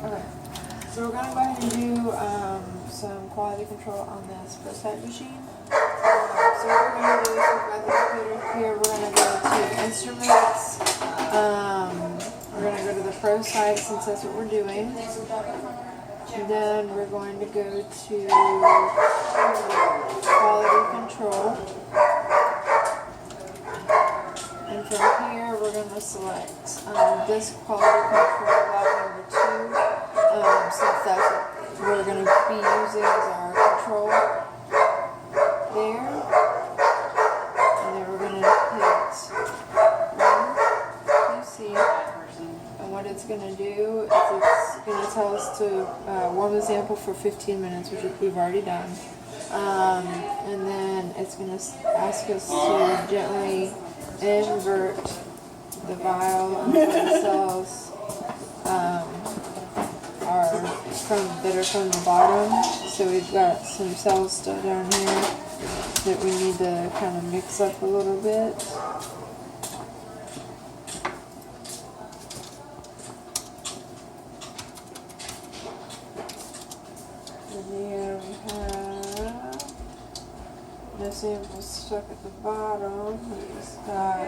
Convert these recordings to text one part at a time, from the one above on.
Okay, so we're gonna go ahead and do some quality control on this ProSite machine. So what we're gonna do is we've got the computer here. We're gonna go to instruments. We're gonna go to the ProSite since that's what we're doing. And then we're going to go to quality control. And from here, we're going to select this quality control lot number 2, since that's what we're going to be using as our control there. And then we're going to hit Run QC. And what it's going to do is it's going to tell us to warm the sample for 15 minutes, which we've already done. And then it's going to ask us to gently invert the vial until the cells are that are from the bottom. So we've got some cells still down here that we need to kind of mix up a little bit. And here we have the sample stuck at the bottom. We just got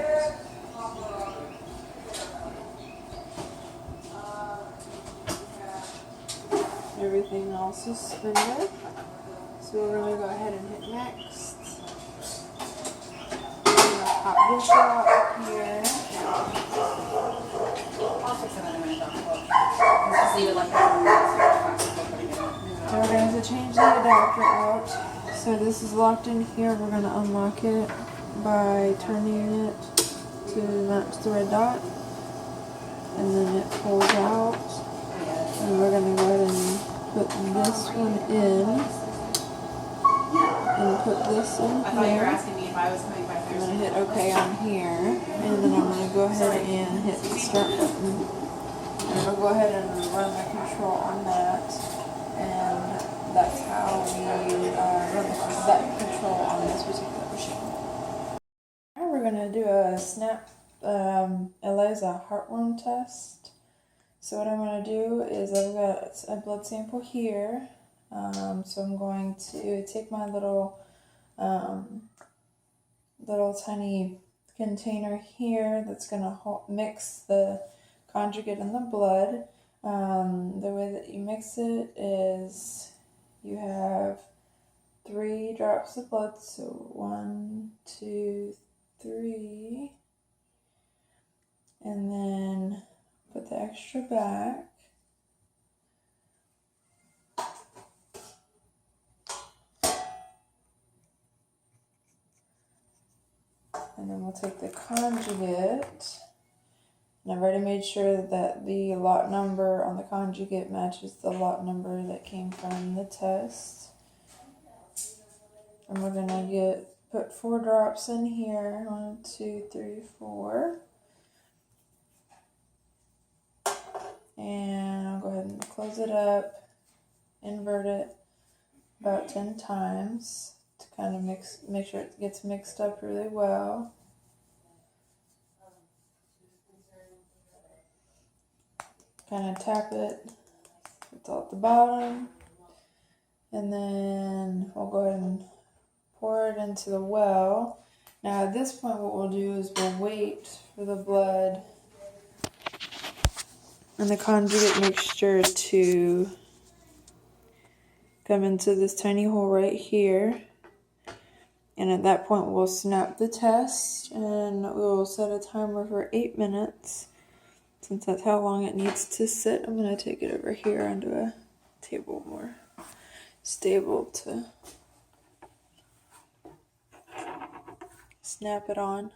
everything all suspended. So we're going to go ahead and hit next. We're going to pop this out here. And we're going to change the adapter out. So this is locked in here. We're going to unlock it by turning it to match the red dot. And then it pulls out. And we're going to go ahead and put this one in. And put this in here. I'm going to hit OK on here. And then I'm going to go ahead and hit the start button. And we'll go ahead and run the control on that. And that's how we run that control on this particular machine. Now we're going to do a snap ELISA heartworm test. So what I'm going to do is I've got a blood sample here. So I'm going to take my little tiny container here that's going to mix the conjugate in the blood. The way that you mix it is you have 3 drops of blood, so 1, 2, 3, and then put the extra back. And then we'll take the conjugate. And I've already made sure that the lot number on the conjugate matches the lot number that came from the test. And we're gonna put 4 drops in here. 1, 2, 3, 4. And I'll go ahead and close it up, invert it about 10 times to kind of make sure it gets mixed up really well. Kind of tap it, it's all at the bottom, and then we'll go ahead and pour it into the well. Now at this point what we'll do is we'll wait for the blood and the conjugate mixture to come into this tiny hole right here. And at that point we'll snap the test and we'll set a timer for 8 minutes. Since that's how long it needs to sit, I'm going to take it over here onto a table more stable to snap it on.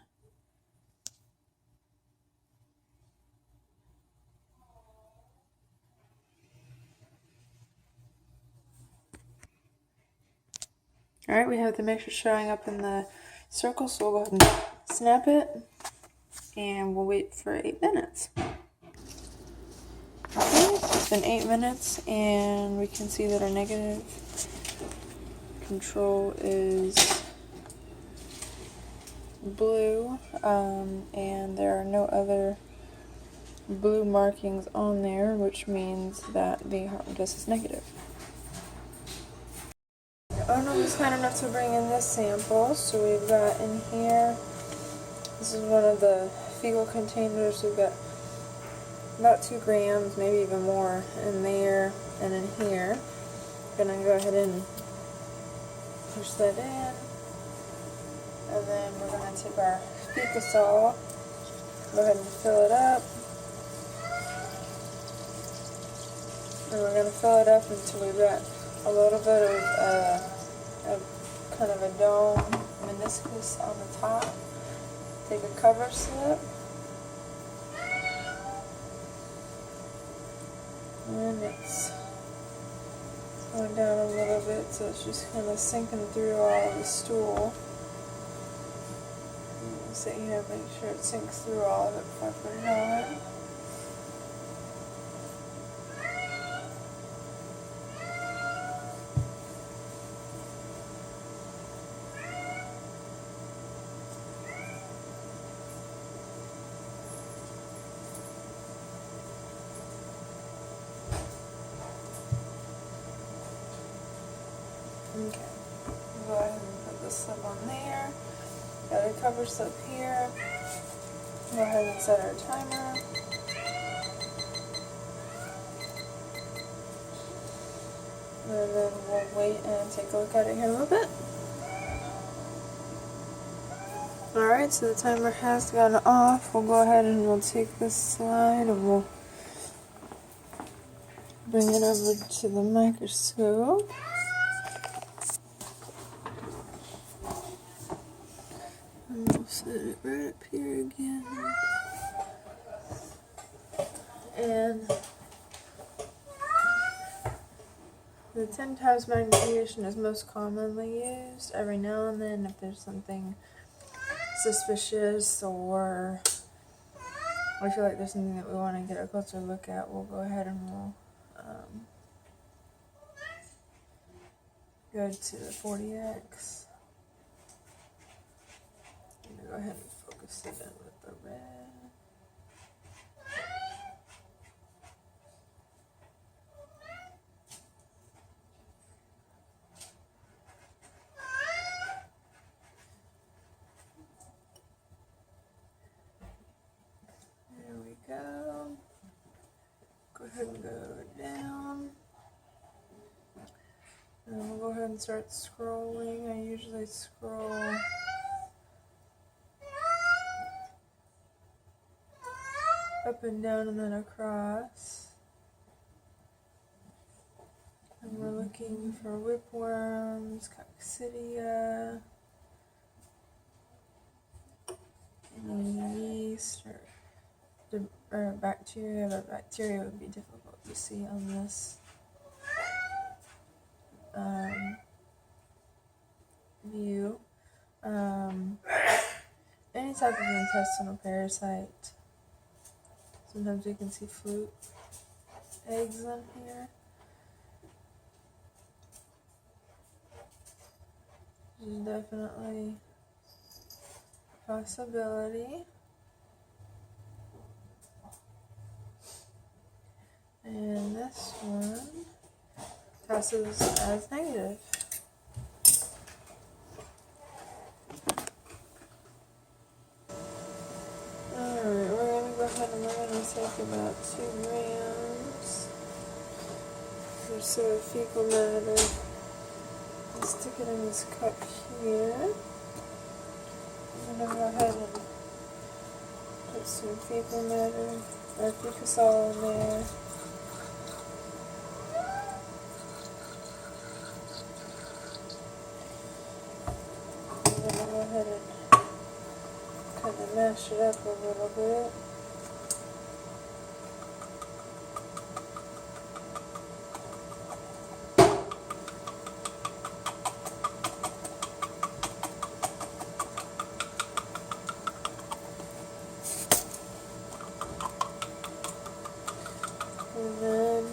Alright, we have the mixture showing up in the circle, so we'll go ahead and snap it, and we'll wait for 8 minutes. Okay, it's been 8 minutes, and we can see that our negative control is blue, and there are no other blue markings on there, which means that the hardness is negative. Ona was kind enough to bring in this sample, so we've got in here, this is one of the fecal containers, we've got about 2 grams, maybe even more in there, and in here. I'm gonna go ahead and push that in, and then we're gonna take our Fecasol, go ahead and fill it up, and we're gonna fill it up until we've got a little bit of kind of a dome meniscus on the top. Take a cover slip, and it's going down a little bit, so it's just kind of sinking through all of the stool. Sit here and make sure it sinks through all of it before I put it on. Okay, go ahead and put the slip on there. Got a cover slip here. Go ahead and set our timer. And then we'll wait and take a look at it here in a little bit. Alright, so the timer has gone off. We'll go ahead and we'll take this slide and we'll bring it over to the microscope. And we'll set it right up here again. And the 10 times magnification is most commonly used. Every now and then, if there's something suspicious or I feel like there's something that we want to get a closer look at, we'll go ahead and we'll go to the 40x. I'm going to go ahead and focus it in with the red. There we go. Go ahead and go down. And we'll go ahead and start scrolling. I usually scroll up and down and then across. And we're looking for whipworms, coccidia, any yeast or bacteria, but bacteria would be difficult to see on this view. Any type of intestinal parasite. Sometimes we can see fluke eggs in here. There's definitely a possibility. And this one passes as negative. Alright, we're going to go ahead and we're going to take about 2 grams or so of fecal matter and stick it in this cup here. I'm going to go ahead and put some fecal matter or Fecasol in there. Go ahead and kind of mash it up a little bit. And then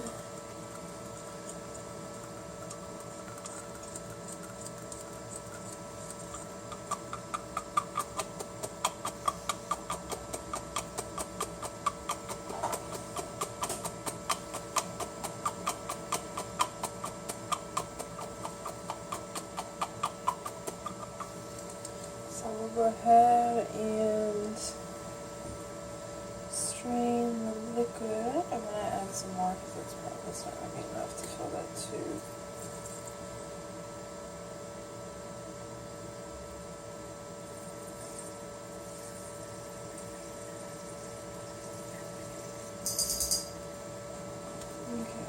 Okay.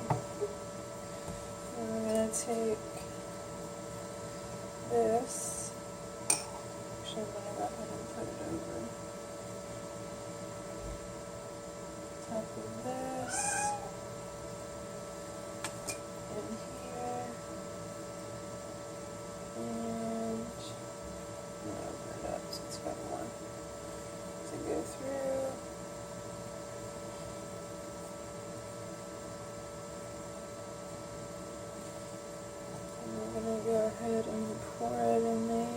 And I'm gonna take this. Actually, I'm gonna go ahead and put it over top of this in here, and I'm gonna open it up so it's got more to go through. And we're gonna go ahead and pour it in there.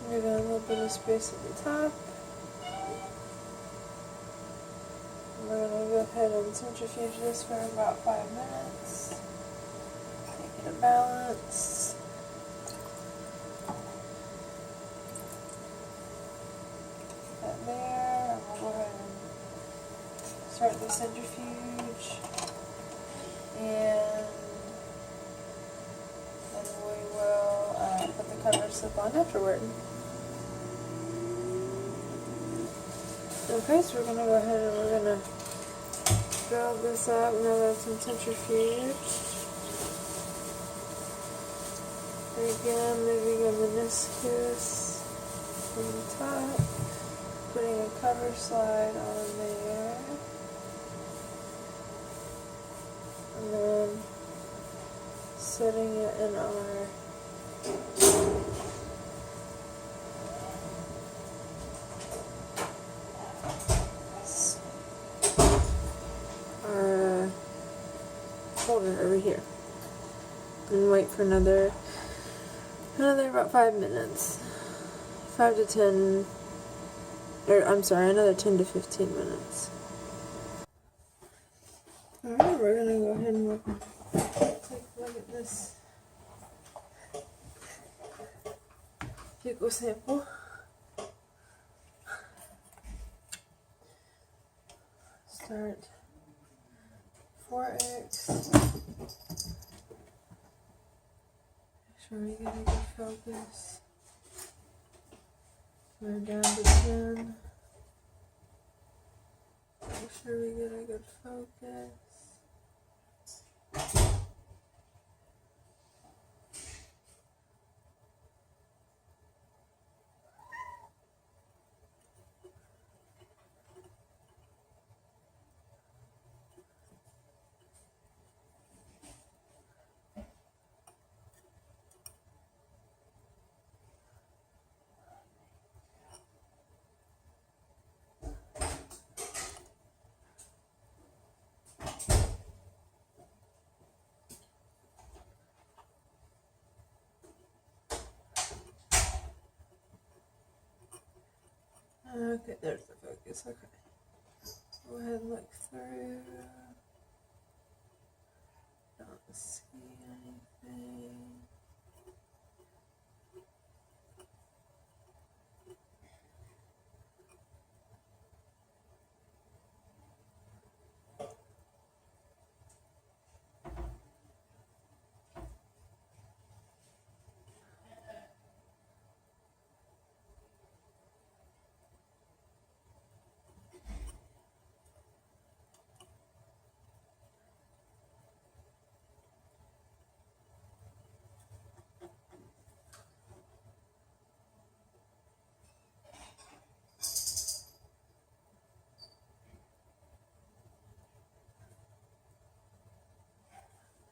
We're gonna a little bit of space at the top. We're going to go ahead and centrifuge this for about 5 minutes. Make it a balance. That there. And we'll go ahead and start the centrifuge. And then we will put the cover slip on afterward. Okay, so we're going to go ahead and we're going to build this up now that it's in centrifuge. Again, moving a meniscus from the top, putting a cover slide on there, and then setting it in our holder over here, and wait for another about 5 minutes, 5 to 10, or I'm sorry, another 10 to 15 minutes. Alright, we're gonna go ahead and take a look at this fecal sample. Start 4x. Make sure we get a good focus. We're down to 10. Make sure we get a good focus. Okay, there's the focus. Okay. Go ahead and look through. Don't see anything.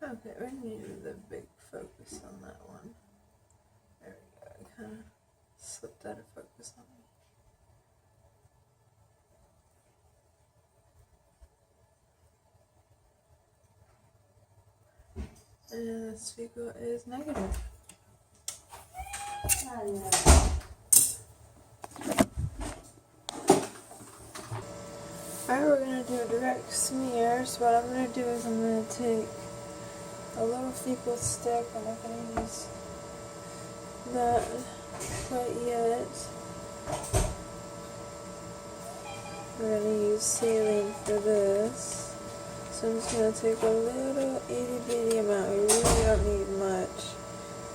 Okay, we need the big focus on that one. There we go. I kind of slipped out of focus on me. And this fecal is negative. Alright, we're going to do a direct smear. So what I'm going to do is I'm going to take a little fecal stick. I'm not going to use that quite yet. We're going to use saline for this. So I'm just going to take a little itty bitty amount. We really don't need much,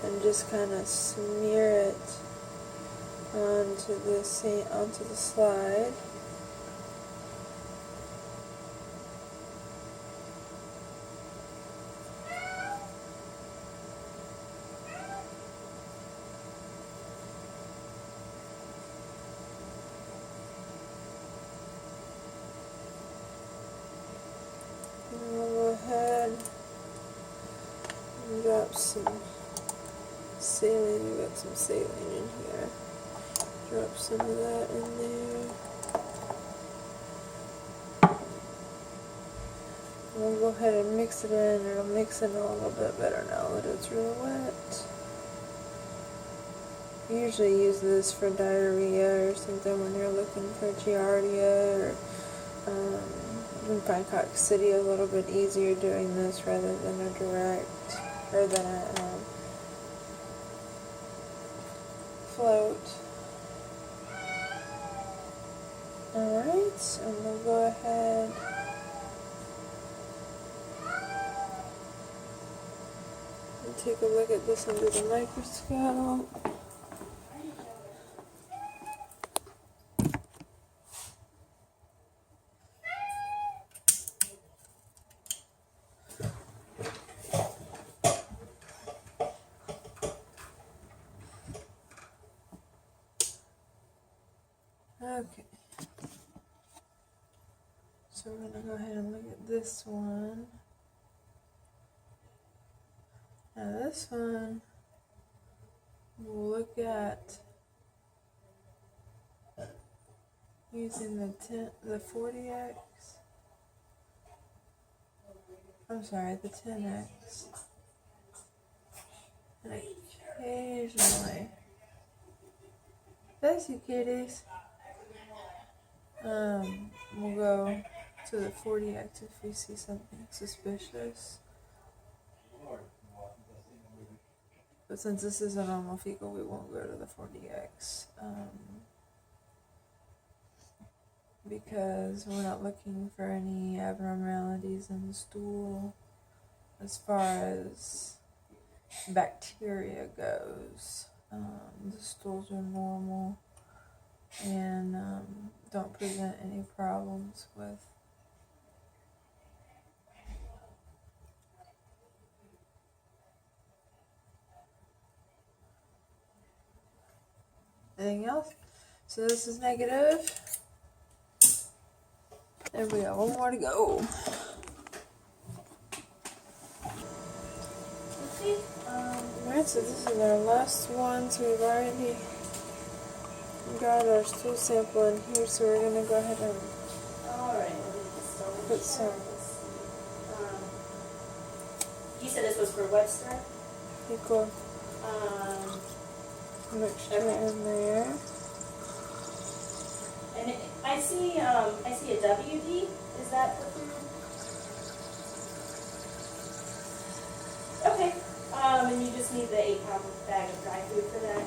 and just kind of smear it onto the slide. And we'll go ahead and drop some saline. We got some saline in here. Drop some of that in there. We'll go ahead and mix it in. It'll mix in a little bit better now that it's really wet. I usually use this for diarrhea or something when you're looking for giardia, or you can find coccidia a little bit easier doing this rather than a direct, or than a float. Alright, and we'll go ahead and take a look at this under the microscope. Okay, so we're going to go ahead and look at this one. Now this one, we'll look at using the 40x, I'm sorry, the 10x, and occasionally, bless you kitties, we'll go to the 40x if we see something suspicious. But since this is a normal fecal, we won't go to the 40x. Because we're not looking for any abnormalities in the stool as far as bacteria goes. The stools are normal and don't present any problems with anything else. So this is negative. And we got one more to go. Okay. Alright, so this is our last one. So we've already got our stool sample in here. So we're going to go ahead and put some. You said this was for Webster? Fecal mixture in there. And I see a WD. Is that for food? Okay. And you just need the 8-pound bag of dry food for that.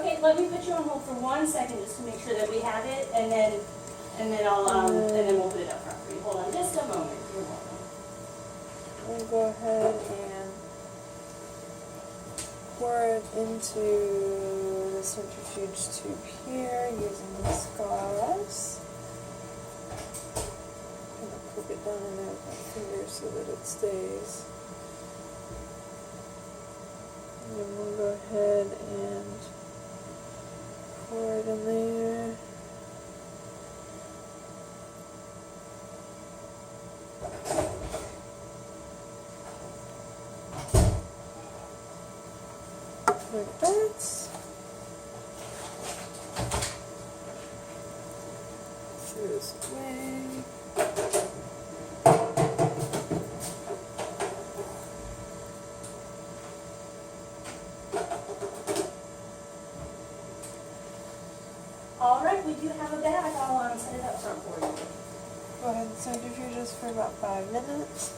Okay, let me put you on hold for 1 second just to make sure that we have it, and then I'll and then we'll put it up front for you. Hold on just a moment. You're welcome. We'll go ahead and pour it into the centrifuge tube here using this gauze. I'm going to poke it down in there with my finger so that it stays. And then we'll go ahead and pour it in there. Like that. Throw this away. All right, we do have a bag. I'll set it up front for you. Go ahead and centrifuge this for about 5 minutes.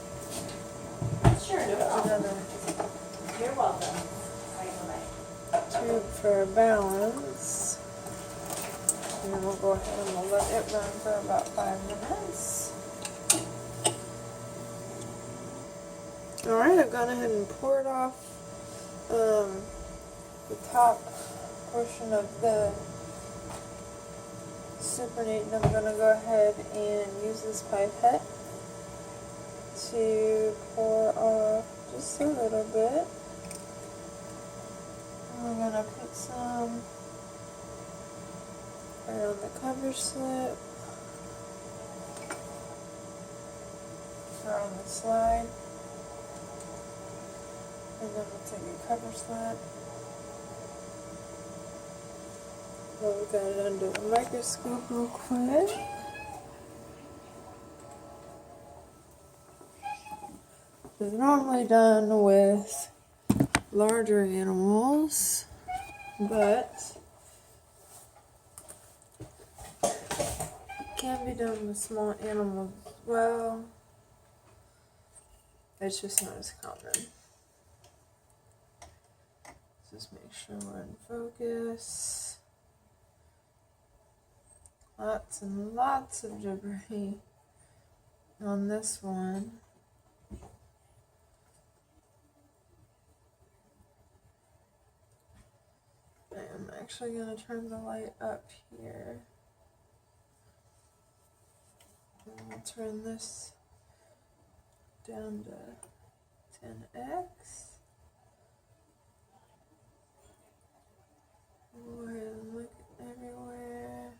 Sure, no problem. Another You're welcome. All right, bye-bye. tube for balance. And then we'll go ahead and we'll let it run for about 5 minutes. Alright, I've gone ahead and poured off the top portion of the Supernatant. And I'm going to go ahead and use this pipette to pour off just a little bit. And we're going to put some around the cover slip, around the slide. And then we'll take a cover slip. We'll get it under the microscope real quick. It's normally done with larger animals, but it can be done with small animals as well. It's just not as common. Just make sure we're in focus. Lots and lots of debris on this one. I'm actually going to turn the light up here. And we'll turn this down to 10x. Go ahead and look everywhere.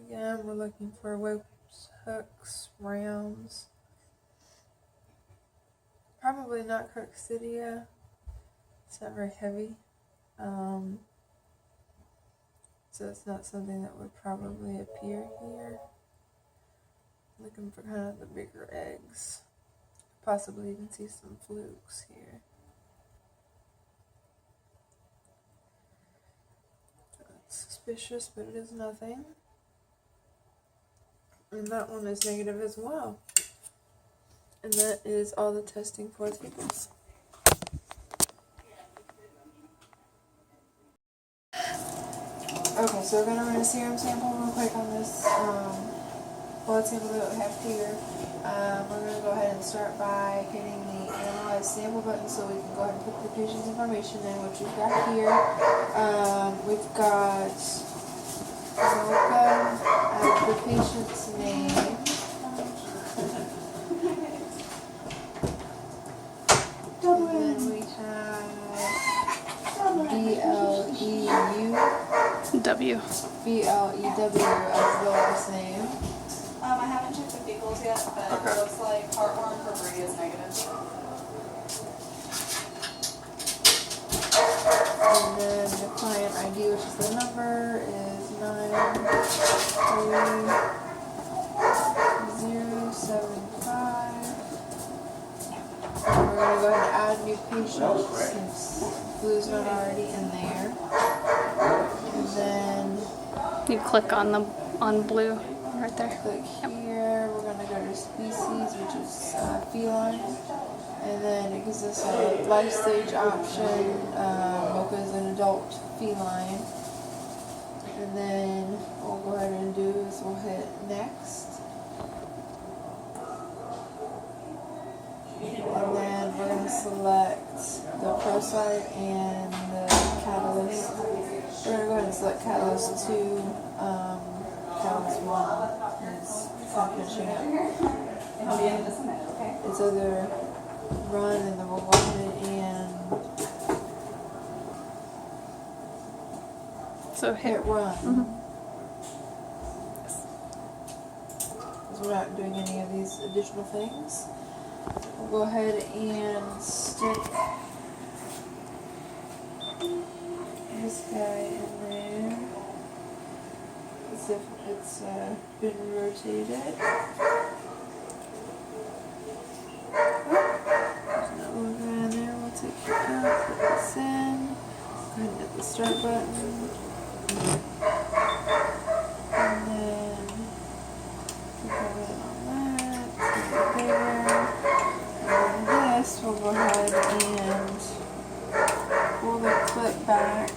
Again, we're looking for whips, hooks, rounds. Probably not Crocodilia. It's not very heavy. So it's not something that would probably appear here. Looking for kind of the bigger eggs. Possibly even see some flukes here. That's suspicious, but it is nothing. And that one is negative as well. And that is all the testing for tables. Okay, so we're going to run a serum sample real quick on this blood sample that we have here. We're going to go ahead and start by hitting the Analyze Sample button so we can go ahead and put the patient's information in, which we've got here. We've got the patient's name. And then we have B-L-E-W as the last name. I haven't checked the fecals yet, but Okay. it looks like heartworm for Bree is negative. And then the client ID, which is the number, is 93075. And we're going to go ahead and add new patients since Blue's not already in there. And then You click on blue right there. click here. We're going to go to species, which is feline. And then it gives us a life stage option. Mocha is an adult feline. And then what we'll go ahead and do is we'll hit next. And then we're going to select the ProCyte and the Catalyst. We're going to go ahead and select Catalyst 2. Catalyst 1 is finishing up. It's either run and then we'll go ahead and So hit run. Mhm. Because we're not doing any of these additional things. We'll go ahead and stick this guy in there. As if it's been rotated. There's no one guy in there. We'll take it out, put this in. Go ahead and hit the start button. And then we go in on that, make it bigger. And this, we'll go ahead and pull the clip back.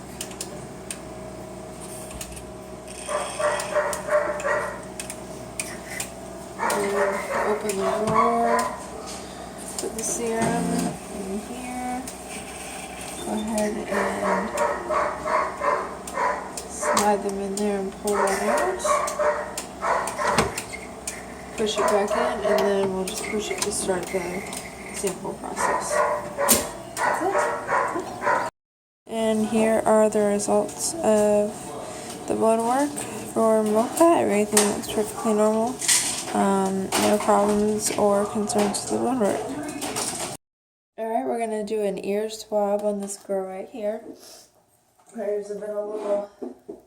the drawer. Put the serum in here. Go ahead and slide them in there and pull that out. Push it back in, and then we'll just push it to start the sample process. That's it. And here are the results of the blood work for Mocha. Everything looks perfectly normal. No problems or concerns with the blood work. Alright, we're going to do an ear swab on this girl right here. Her ears have been a little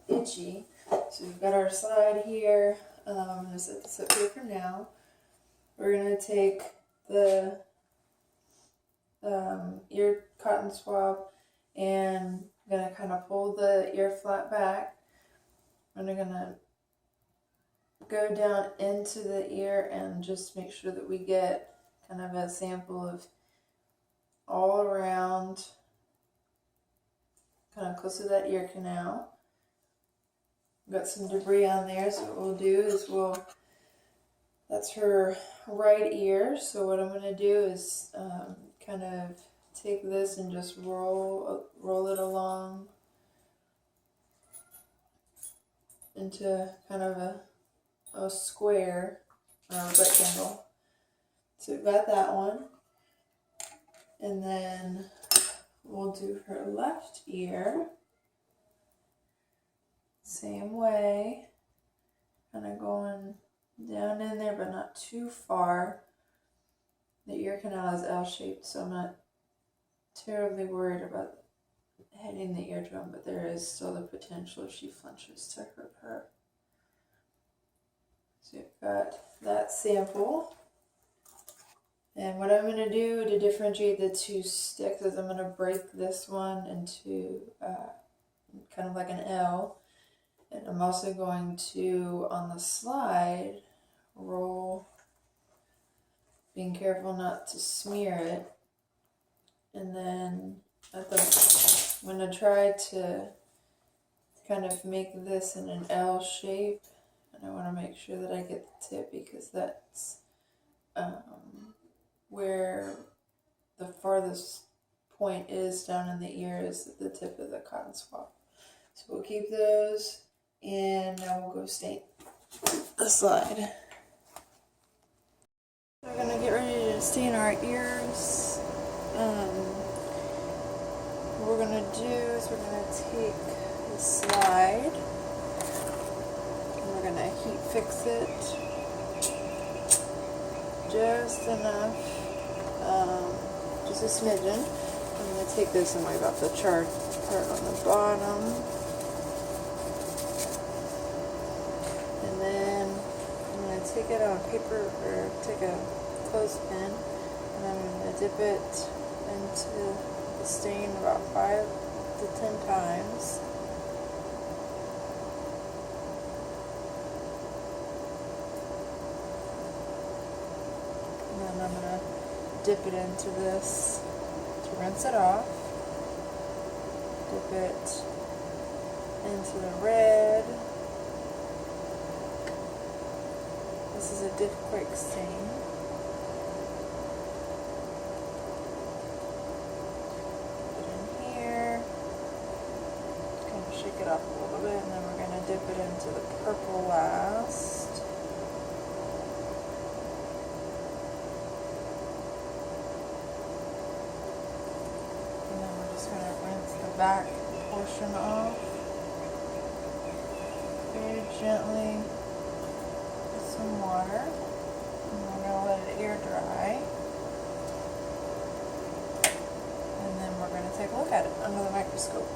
itchy. So we've got our slide here. I'm going to set this up here for now. We're going to take the ear cotton swab and I'm going to kind of pull the ear flap back. And I'm going to go down into the ear and just make sure that we get kind of a sample of all around, kind of close to that ear canal. Got some debris on there, so what we'll do is that's her right ear, so what I'm going to do is kind of take this and just roll it along into kind of a square or a rectangle. So we've got that one, and then we'll do her left ear. Same way, kind of going down in there, but not too far. The ear canal is L-shaped, so I'm not terribly worried about hitting the eardrum, but there is still the potential if she flinches to hurt her. So you've got that sample. And what I'm going to do to differentiate the two sticks is I'm going to break this one into kind of like an L. And I'm also going to, on the slide, roll, being careful not to smear it. And then I'm going to try to kind of make this in an L shape. And I want to make sure that I get the tip because that's where the farthest point is down in the ear is the tip of the cotton swab. So we'll keep those. And now we'll go stain the slide. We're going to get ready to stain our ears. What we're going to do is we're going to take the slide and we're going to heat fix it just enough, just a smidgen. I'm going to take this and wipe off the charred part on the bottom. Take it on paper or take a clothespin and I'm going to dip it into the stain about 5 to 10 times. And then I'm going to dip it into this to rinse it off. Dip it into the red. This is a Diff Quick stain. Put it in here. Kind of shake it up a little bit, and then we're going to dip it into the purple last. And then we're just going to rinse the back portion off very gently. Some water, and we're going to let it air dry, and then we're going to take a look at it under the microscope.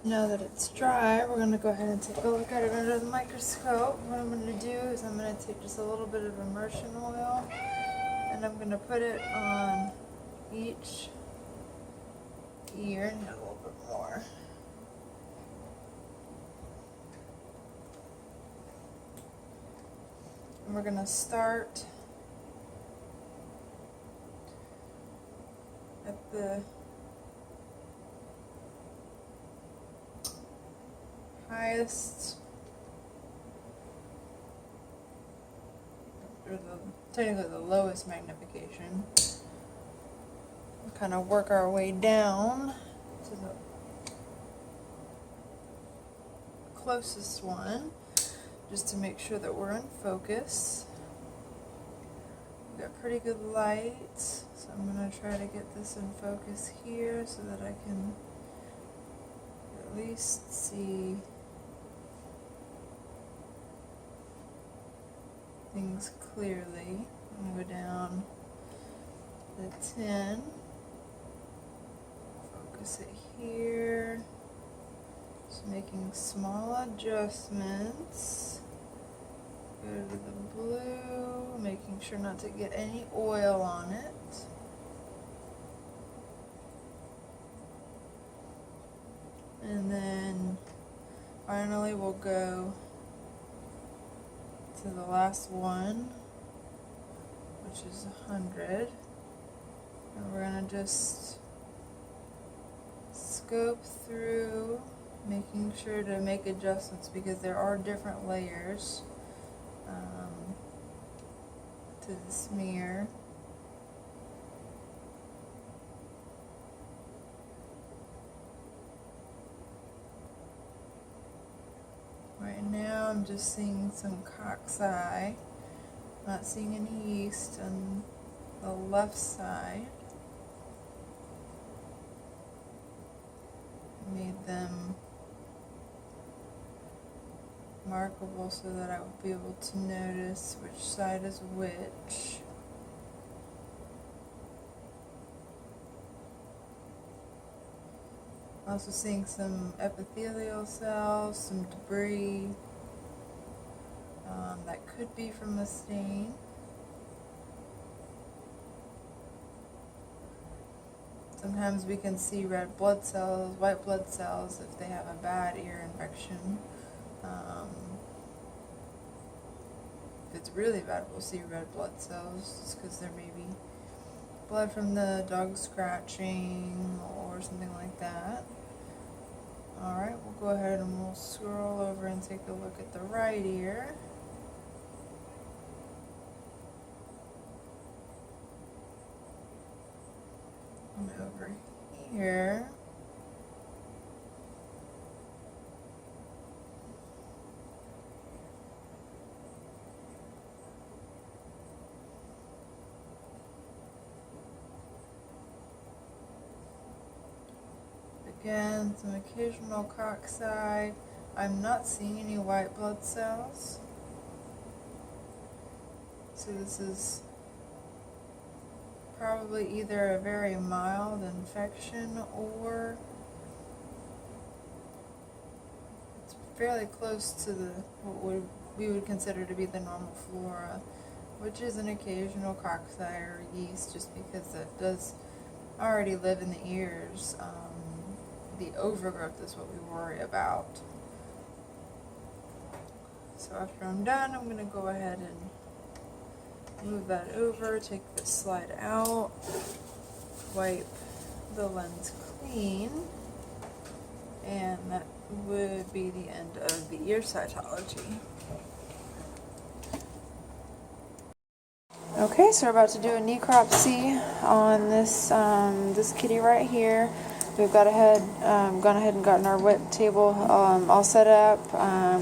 Now that it's dry, we're going to go ahead and take a look at it under the microscope. What I'm going to do is I'm going to take just a little bit of immersion oil and I'm going to put it on each ear and a little bit more. And we're going to start at the highest technically the lowest magnification. Kind of work our way down to the closest one, just to make sure that we're in focus. We've got pretty good light, so I'm going to try to get this in focus here so that I can at least see things clearly. I'm going to go down to 10, focus it here, just making small adjustments. Go to the blue, making sure not to get any oil on it. And then finally we'll go to the last one, which is 100. And we're going to just scope through, making sure to make adjustments because there are different layers to the smear. Right now I'm just seeing some cocci, not seeing any yeast on the left side. Made them markable so that I would be able to notice which side is which. Also seeing some epithelial cells, some debris that could be from the stain. Sometimes we can see red blood cells, white blood cells if they have a bad ear infection. If it's really bad, we'll see red blood cells just because there may be blood from the dog scratching or something like that. Alright, we'll go ahead and we'll scroll over and take a look at the right ear. And over here. Again, some occasional cocci. I'm not seeing any white blood cells. So this is probably either a very mild infection or it's fairly close to what we would consider to be the normal flora, which is an occasional cocci or yeast, just because it does already live in the ears. The overgrowth is what we worry about. So after I'm done, I'm going to go ahead and move that over, take this slide out, wipe the lens clean, and that would be the end of the ear cytology. Okay, so we're about to do a necropsy on this this kitty right here. We've gone ahead and gotten our wet table all set up.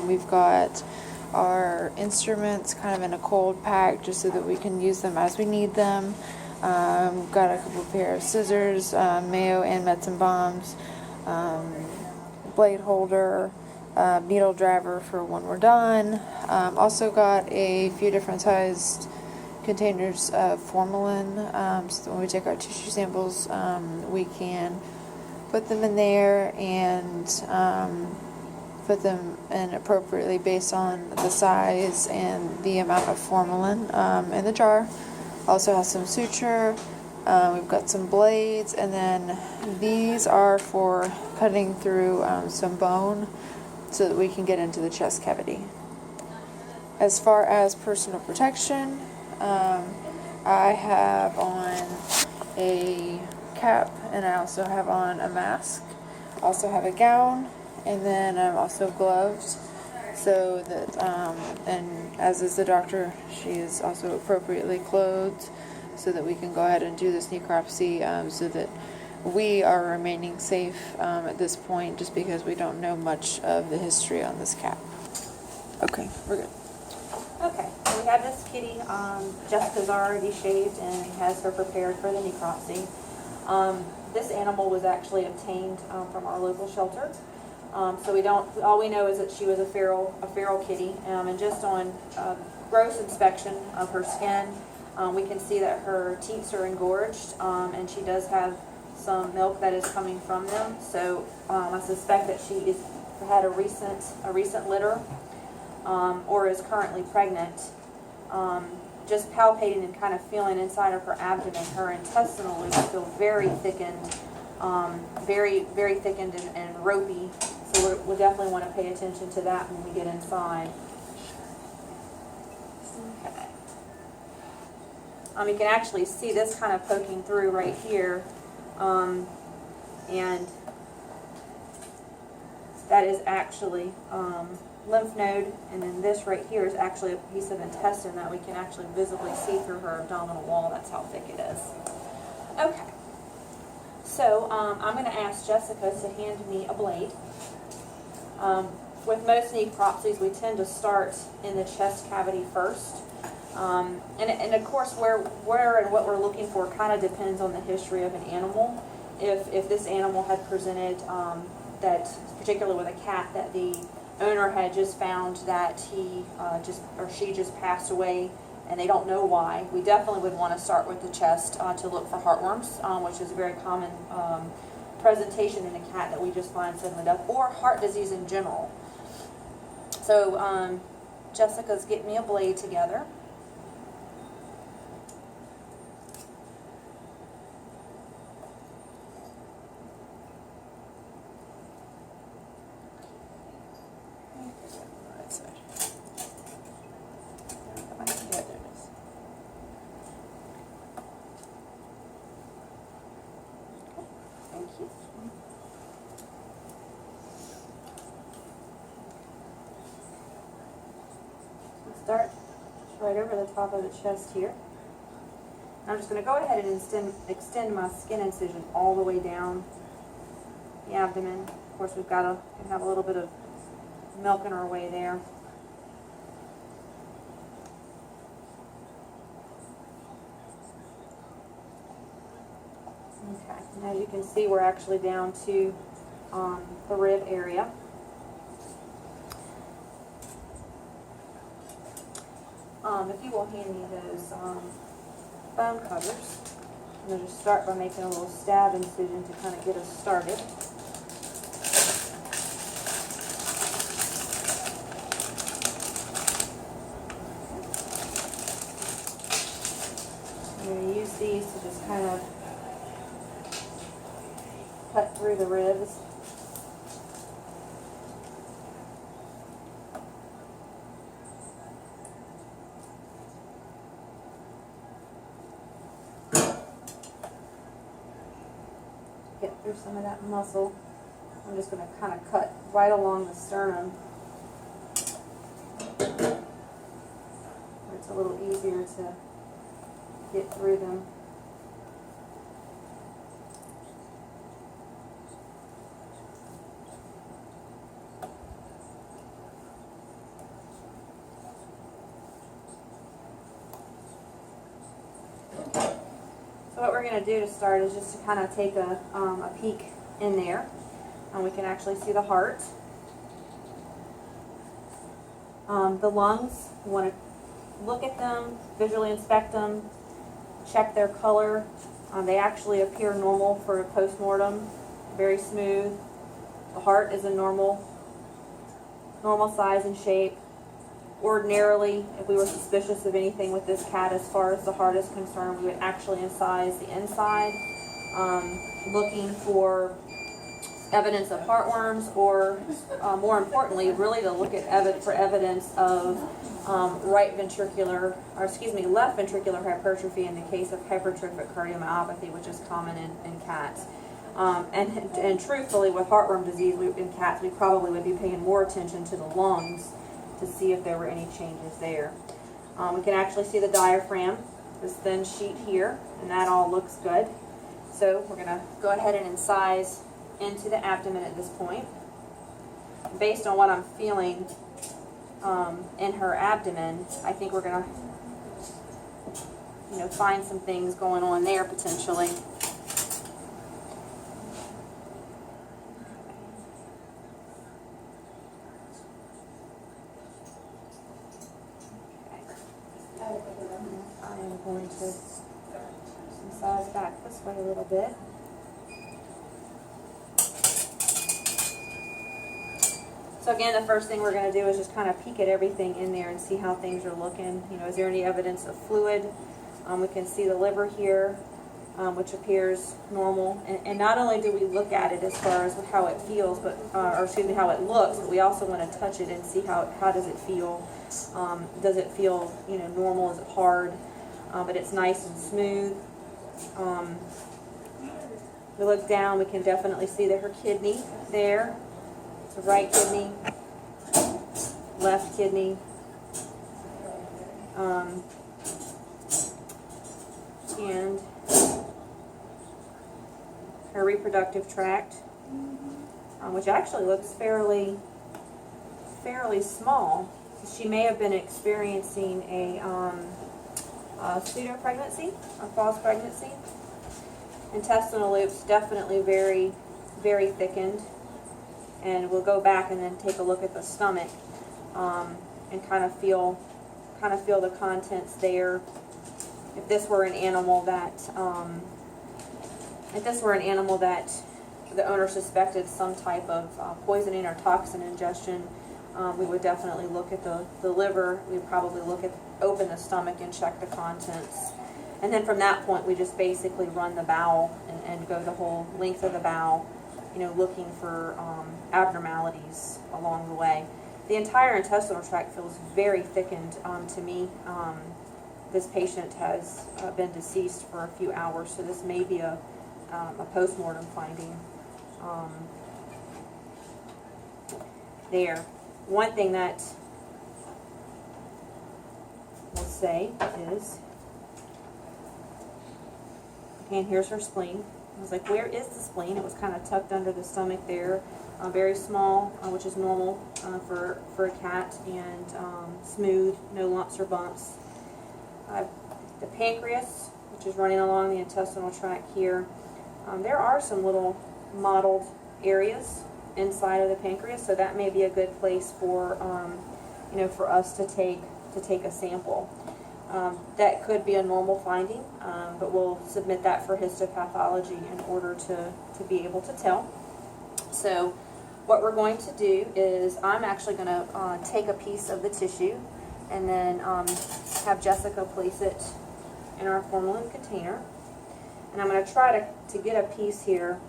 We've got our instruments kind of in a cold pack just so that we can use them as we need them. We've got a couple of pair of scissors, Mayo and Medicine Bombs, blade holder, needle driver for when we're done. Also got a few different sized containers of formalin, so that when we take our tissue samples, we can put them in there and put them in appropriately based on the size and the amount of formalin in the jar. Also has some suture. We've got some blades, and then these are for cutting through some bone so that we can get into the chest cavity. As far as personal protection, I have on a cap, and I also have on a mask. I also have a gown, and then I'm also gloved. so that, and as is the doctor, she is also appropriately clothed so that we can go ahead and do this necropsy, so that we are remaining safe at this point, just because we don't know much of the history on this cat. Okay, we're good. Okay, so we have this kitty. Jessica's already shaved and has her prepared for the necropsy. This animal was actually obtained from our local shelter. So we don't. All we know is that she was a feral kitty, and just on gross inspection of her skin, we can see that her teats are engorged, and she does have some milk that is coming from them. So I suspect that she had a recent litter. Or is currently pregnant. Just palpating and kind of feeling inside of her abdomen, her intestinal loops feel very thickened, very thickened and ropey. So we'll definitely want to pay attention to that when we get inside. Okay. You can actually see this kind of poking through right here, and that is actually lymph node, and then this right here is actually a piece of intestine that we can actually visibly see through her abdominal wall. That's how thick it is. Okay, so I'm going to ask Jessica to hand me a blade. With most necropsies, we tend to start in the chest cavity first, and of course where and what we're looking for kind of depends on the history of an animal. If this animal had presented that, particularly with a cat, that the owner had just found that she just passed away and they don't know why, we definitely would want to start with the chest to look for heartworms, which is a very common presentation in a cat that we just find suddenly death, or heart disease in general. So Jessica's getting me a blade together. Thank you. We'll start right over the top of the chest here. I'm just going to go ahead and extend my skin incision all the way down the abdomen. Of course, we've got to have a little bit of milk in our way there. Okay, and as you can see, we're actually down to the rib area. If you will hand me those bone cutters, I'm going to just start by making a little stab incision to kind of get us started. I'm going to use these to just kind of cut through the ribs. Get through some of that muscle. I'm just going to kind of cut right along the sternum. It's a little easier to get through them. So what we're going to do to start is just to kind of take a peek in there, and we can actually see the heart. The lungs, we want to look at them, visually inspect them, check their color. They actually appear normal for a post-mortem, very smooth. The heart is a normal size and shape. Ordinarily, if we were suspicious of anything with this cat as far as the heart is concerned, we would actually incise the inside, looking for evidence of heartworms, or more importantly, really to look at for evidence of left ventricular hypertrophy in the case of hypertrophic cardiomyopathy, which is common in cats. And truthfully, with heartworm disease in cats, we probably would be paying more attention to the lungs to see if there were any changes there. We can actually see the diaphragm, this thin sheet here, and that all looks good. So we're going to go ahead and incise into the abdomen at this point. Based on what I'm feeling in her abdomen, I think we're going to, find some things going on there potentially. I am going to incise back this way a little bit. So again, the first thing we're going to do is just kind of peek at everything in there and see how things are looking. Is there any evidence of fluid? We can see the liver here, which appears normal. And not only do we look at it as far as how it feels, but how it looks, but we also want to touch it and see how does it feel. Does it feel normal? Is it hard? But it's nice and smooth. We look down, we can definitely see that her kidney there. It's a right kidney, left kidney. And her reproductive tract, which actually looks fairly small. She may have been experiencing a pseudo-pregnancy, a false pregnancy. Intestinal loops definitely very, very thickened. And we'll go back and then take a look at the stomach and kind of feel the contents there. If this were an animal that the owner suspected some type of poisoning or toxin ingestion, we would definitely look at the liver. We'd probably open the stomach and check the contents. And then from that point, we just basically run the bowel and go the whole length of the bowel, looking for abnormalities along the way. The entire intestinal tract feels very thickened to me. This patient has been deceased for a few hours, so this may be a post-mortem finding. There. One thing that we'll say is, and here's her spleen. I was like, where is the spleen? It was kind of tucked under the stomach there. Very small, which is normal for a cat, and smooth, no lumps or bumps. The pancreas, which is running along the intestinal tract here. There are some little mottled areas inside of the pancreas, so that may be a good place for for us to take a sample. That could be a normal finding, but we'll submit that for histopathology in order to be able to tell. So what we're going to do is I'm actually going to take a piece of the tissue and then have Jessica place it in our formalin container. And I'm going to try to get a piece here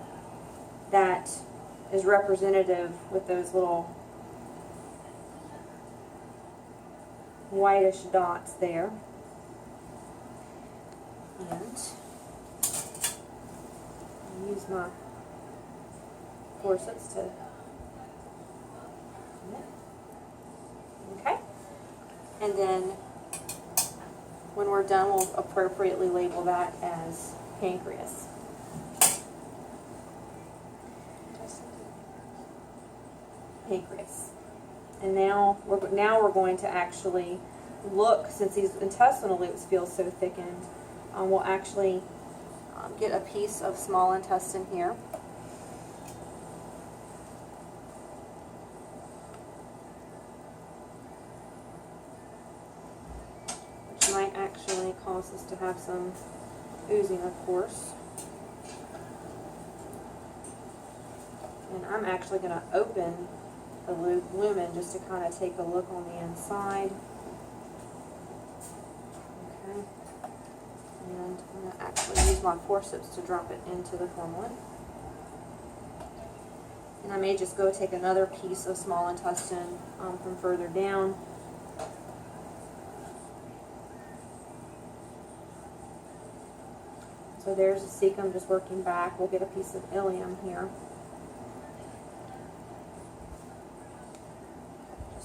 that is representative with those little whitish dots there. And use my forceps to, okay. And then when we're done, we'll appropriately label that as pancreas. Pancreas. And now we're going to actually look, since these intestinal loops feel so thickened, we'll actually get a piece of small intestine here. Which might actually cause us to have some oozing, of course. And I'm actually going to open the lumen just to kind of take a look on the inside. Okay. And I'm going to actually use my forceps to drop it into the formalin. And I may just go take another piece of small intestine from further down. So there's the cecum just working back. We'll get a piece of ileum here.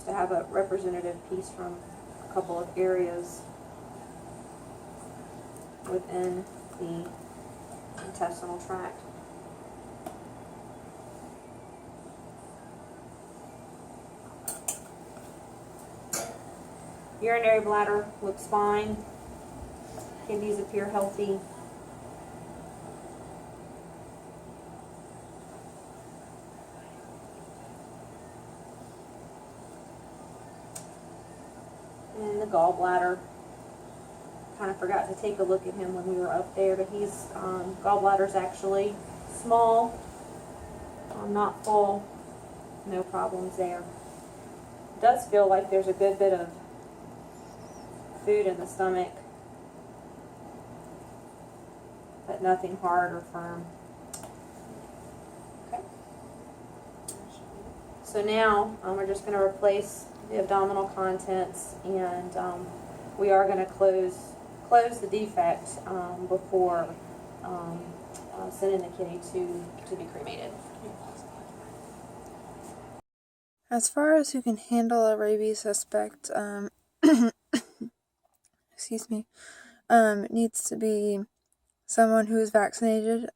just to have a representative piece from a couple of areas within the intestinal tract. Urinary bladder looks fine. Kidneys appear healthy. And the gallbladder, kind of forgot to take a look at him when we were up there, but he's gallbladder's actually small, not full, no problems there. It does feel like there's a good bit of food in the stomach, but nothing hard or firm. Okay. So now we're just going to replace the abdominal contents, and we are going to close the defect before sending the kitty to be cremated. As far as who can handle a rabies suspect, excuse me, it needs to be someone who is vaccinated.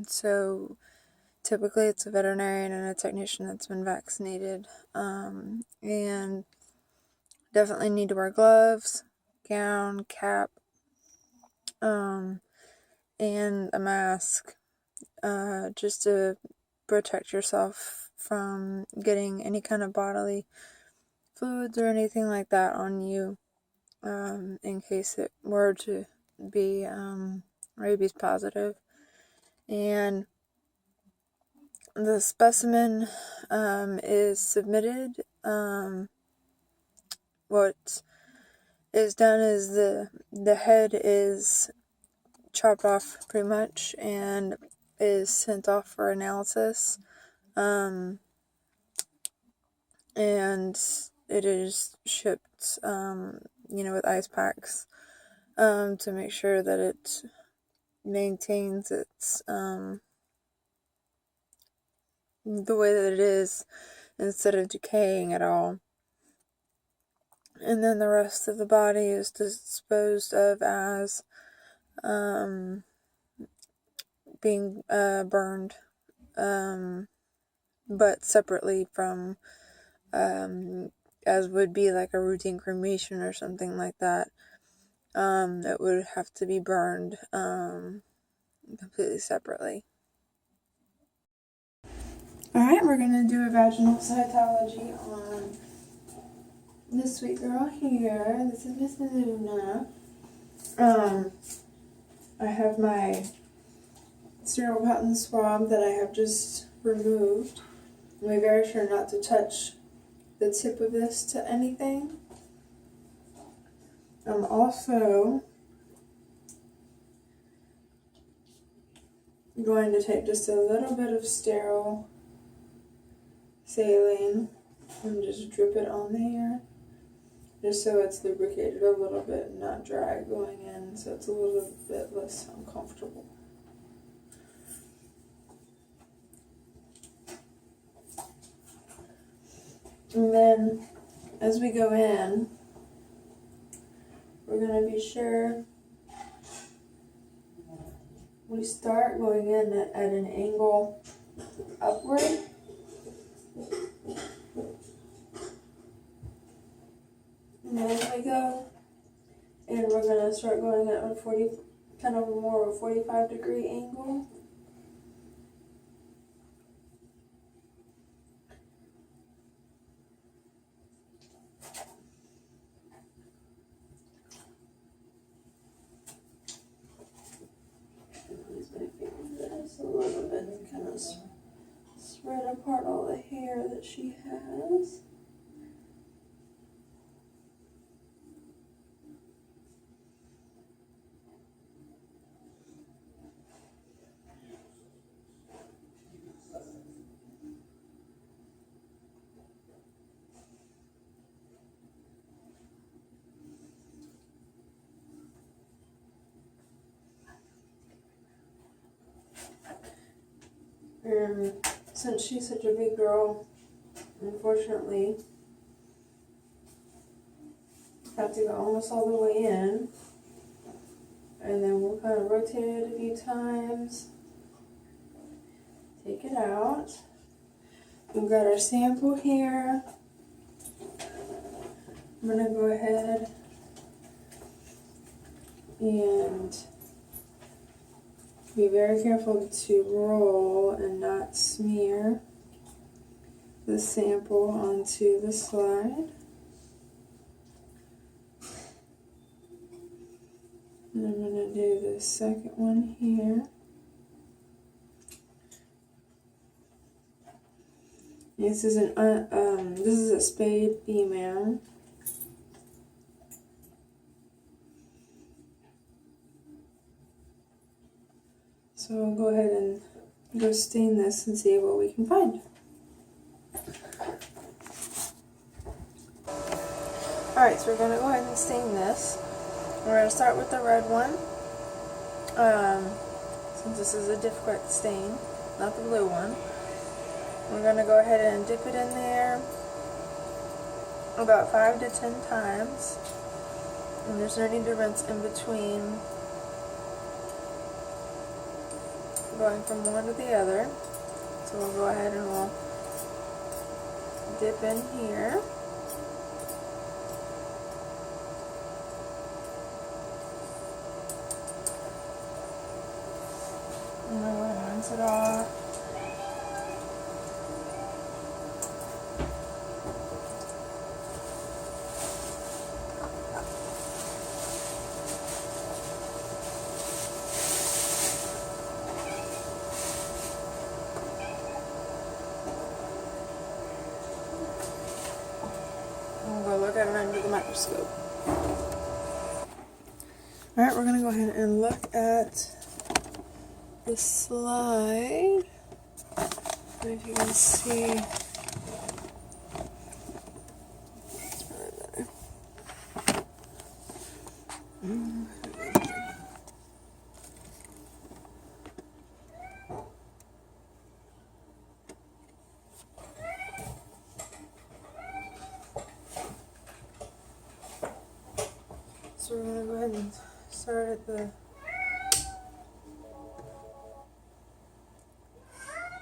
So typically it's a veterinarian and a technician that's been vaccinated. And definitely need to wear gloves, gown, cap, and a mask, just to protect yourself from getting any kind of bodily fluids or anything like that on you, in case it were to be rabies positive. And the specimen is submitted. What is done is the head is chopped off pretty much and is sent off for analysis. And it is shipped, with ice packs, to make sure that it maintains its, the way that it is instead of decaying at all. And then the rest of the body is disposed of as, being, burned, but separately from, as would be like a routine cremation or something like that. It would have to be burned completely separately. Alright, we're going to do a vaginal cytology on this sweet girl here. This is Miss Luna. I have my sterile cotton swab that I have just removed. I'm very sure not to touch the tip of this to anything. I'm also going to take just a little bit of sterile saline and just drip it on there, just so it's lubricated a little bit and not dry going in, so it's a little bit less uncomfortable. And then as we go in, we're going to be sure we start going in at an angle upward. And then we go, and we're going to start going at a 45-degree angle. This a little bit and kind of spread apart all the hair that she has. Since she's such a big girl, unfortunately, have to go almost all the way in. And then we'll kind of rotate it a few times. Take it out. We've got our sample here. I'm gonna go ahead and be very careful to roll and not smear the sample onto the slide. And I'm gonna do the second one here. This is a spayed female. So we'll go ahead and go stain this and see what we can find. Alright, so we're going to go ahead and stain this. We're going to start with the red one, since this is a difficult stain, not the blue one. We're going to go ahead and dip it in there about 5 to 10 times. And there's no need to rinse in between going from one to the other. So we'll go ahead and we'll dip in here. And then we'll rinse it off. We'll look at it under the microscope. Alright, we're going to go ahead and look at the slide. If you can see. It's probably better. So we're going to go ahead and start at the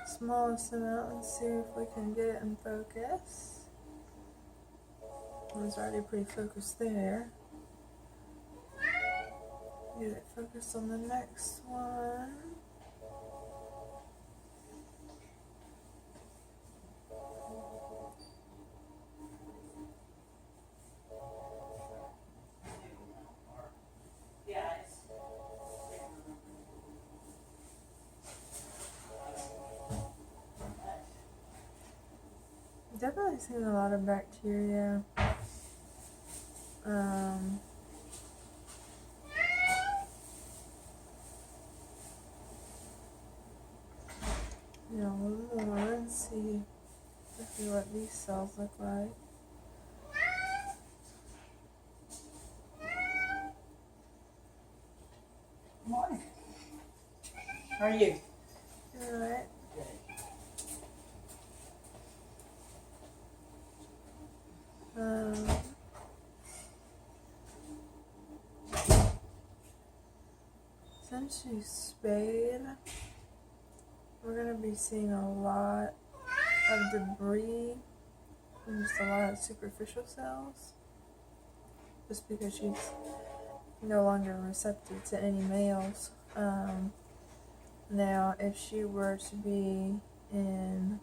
smallest amount and see if we can get it in focus. It's already pretty focused there. Get it focused on the next one. Definitely seen a lot of bacteria. A little more and see exactly what these cells look like. Morning. How are you? Alright. Since she's spayed, we're going to be seeing a lot of debris and just a lot of superficial cells, just because she's no longer receptive to any males. Now, if she were to be in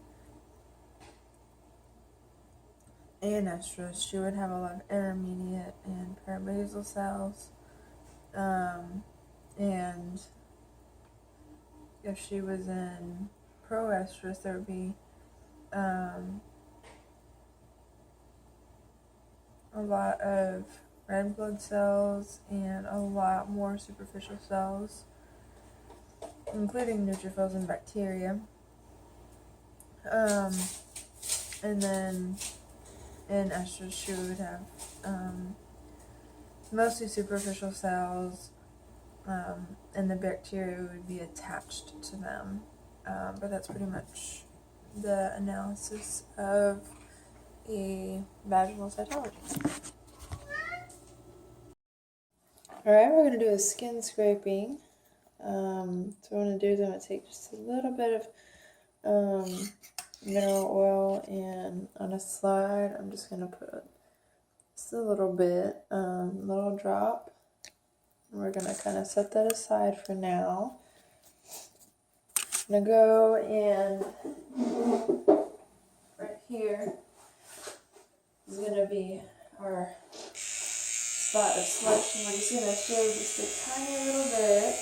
anestrus, she would have a lot of intermediate and parabasal cells. And if she was in proestrus, there would be a lot of red blood cells and a lot more superficial cells, including neutrophils and bacteria. And then in estrus, she would have mostly superficial cells, and the bacteria would be attached to them. But that's pretty much the analysis of a vaginal cytology. Alright, we're going to do a skin scraping. So what I'm going to do is I'm going to take just a little bit of mineral oil, and on a slide I'm just going to put just a little bit, little drop. And we're going to kind of set that aside for now. I'm going to go and right here is going to be our spot of selection. We're just going to shave just a tiny little bit.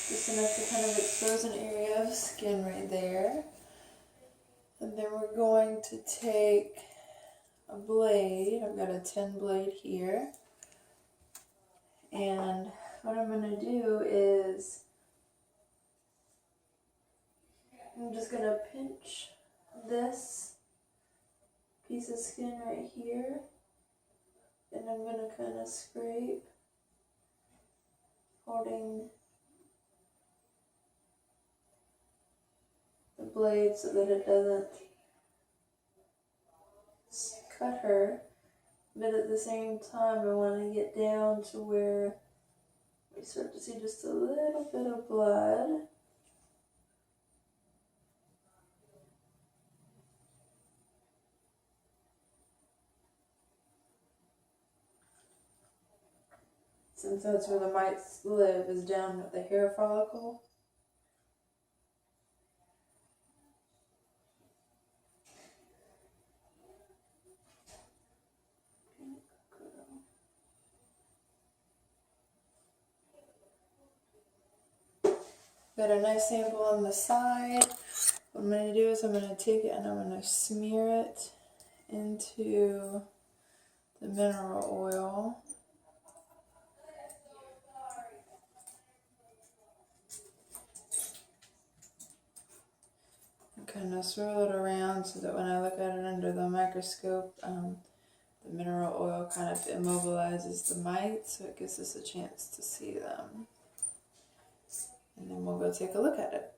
Just enough to kind of expose an area of skin right there. And then we're going to take a blade. I've got a 10 blade here. And what I'm going to do is I'm just going to pinch this piece of skin right here. And I'm going to kind of scrape, holding the blade so that it doesn't cut her. But at the same time, I want to get down to where we start to see just a little bit of blood. Since that's where the mites live, is down at the hair follicle. Got a nice sample on the side. What I'm going to do is I'm going to take it and I'm going to smear it into the mineral oil. And kind of swirl it around so that when I look at it under the microscope, the mineral oil kind of immobilizes the mites, so it gives us a chance to see them. And then we'll go take a look at it.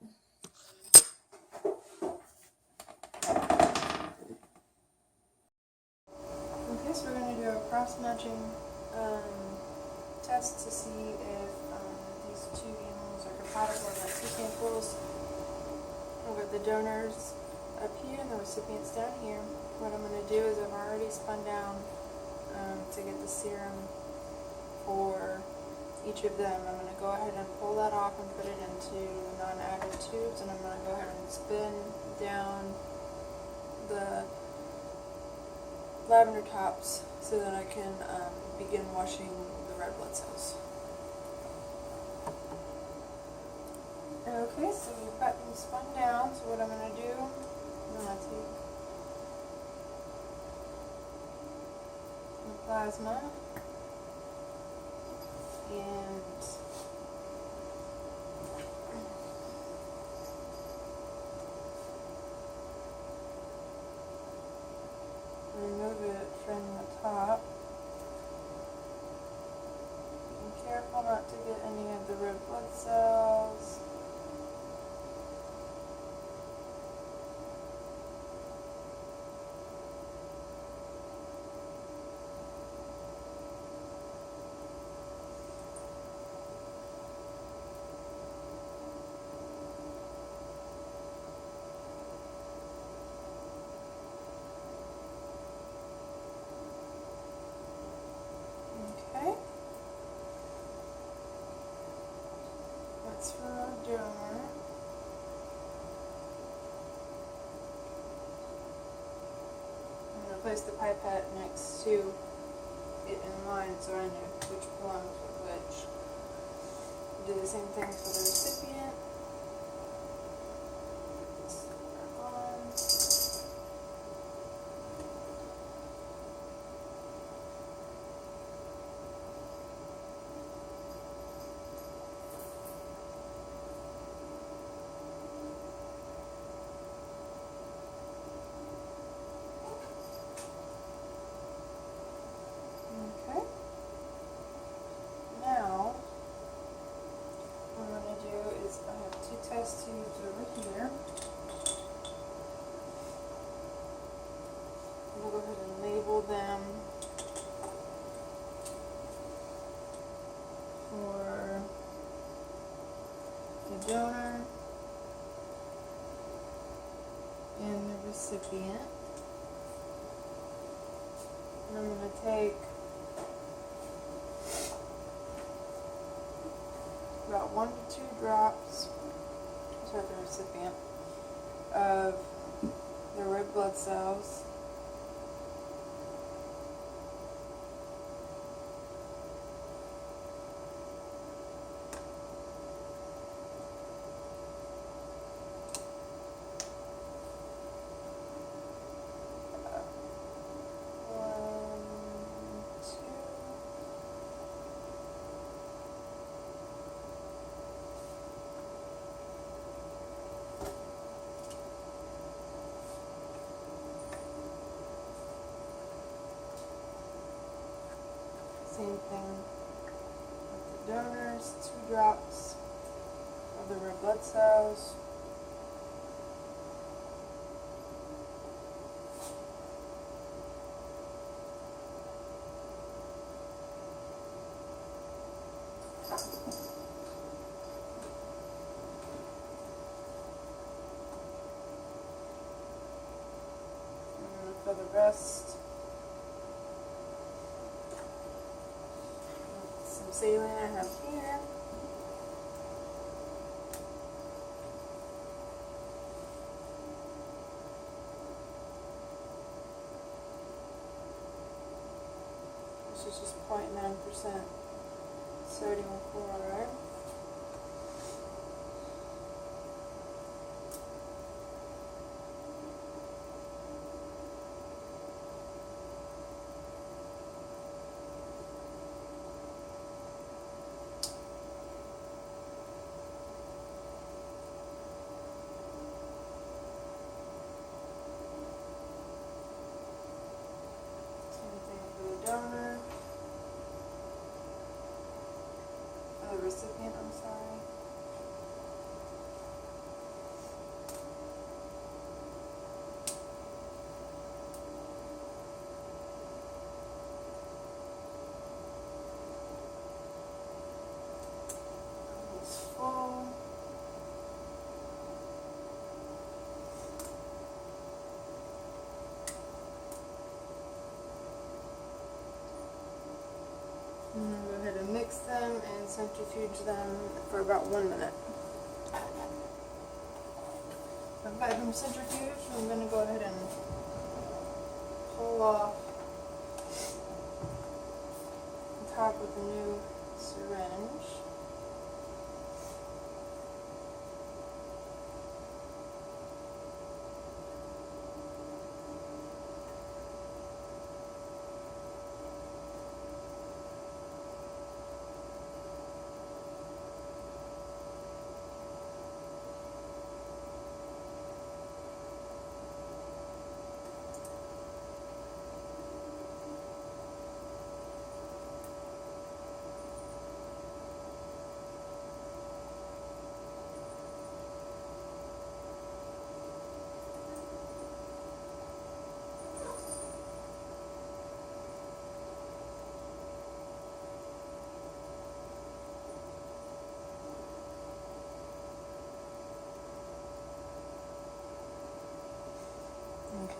Okay, so we're going to do a cross-matching test to see if these two animals are compatible. I've got two samples. I've got the donors up here and the recipients down here. What I'm going to do is I've already spun down to get the serum for each of them. I'm going to go ahead and pull that off and put it into non-agar tubes, and I'm going to go ahead and spin down the lavender tops so that I can begin washing the red blood cells. Okay, so we've got them spun down, so what I'm going to do, I'm going to take the plasma and remove it from the top. Be careful not to get any of the red blood cells. Okay. That's for our donor. I'm going to place the pipette next to it in line so I know which belongs with which. Do the same thing for the recipient. Okay. Now, what I'm going to do is I have donor and the recipient. And I'm going to take about 1 to 2 drops, sorry, the recipient, of the red blood cells. Same thing with the donors, 2 drops of the red blood cells. And for the rest, some saline I have here. This is just 0.9% sodium chloride. Same thing for the donor. The recipient, I'm sorry. It's full. I'm going to go ahead and mix them and centrifuge them for about 1 minute. I've got them centrifuged, so I'm going to go ahead and pull off the top of the new syringe.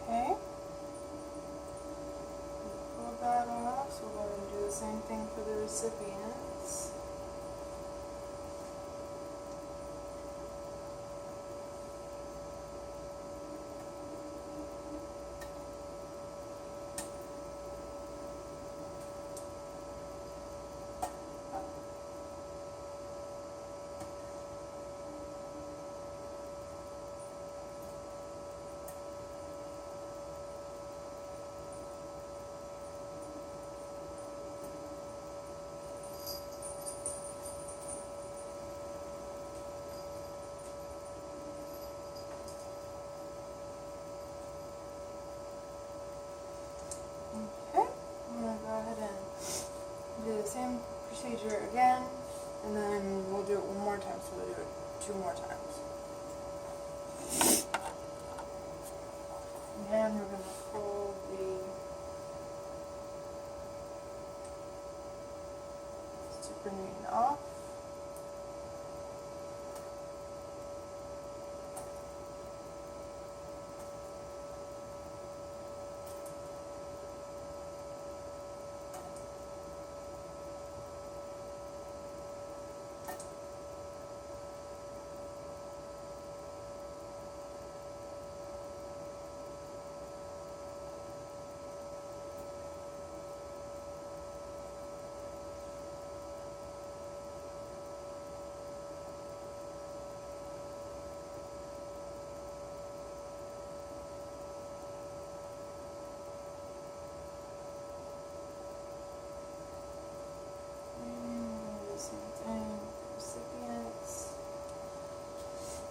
Okay. Pull that off, so we're going to do the same thing for the recipients. Okay, I'm going to go ahead and do the same procedure again, and then we'll do it one more time, so we'll do it 2 more times. Again, we're going to pull the supernatant off.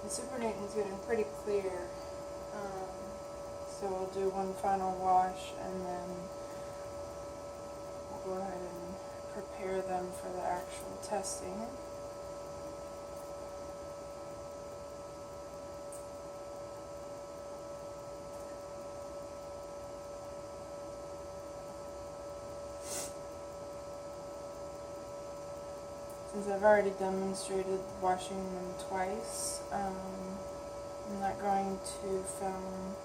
The supernatant is getting pretty clear. So we'll do one final wash and then we'll go ahead and prepare them for the actual testing. Since I've already demonstrated washing them twice, I'm not going to film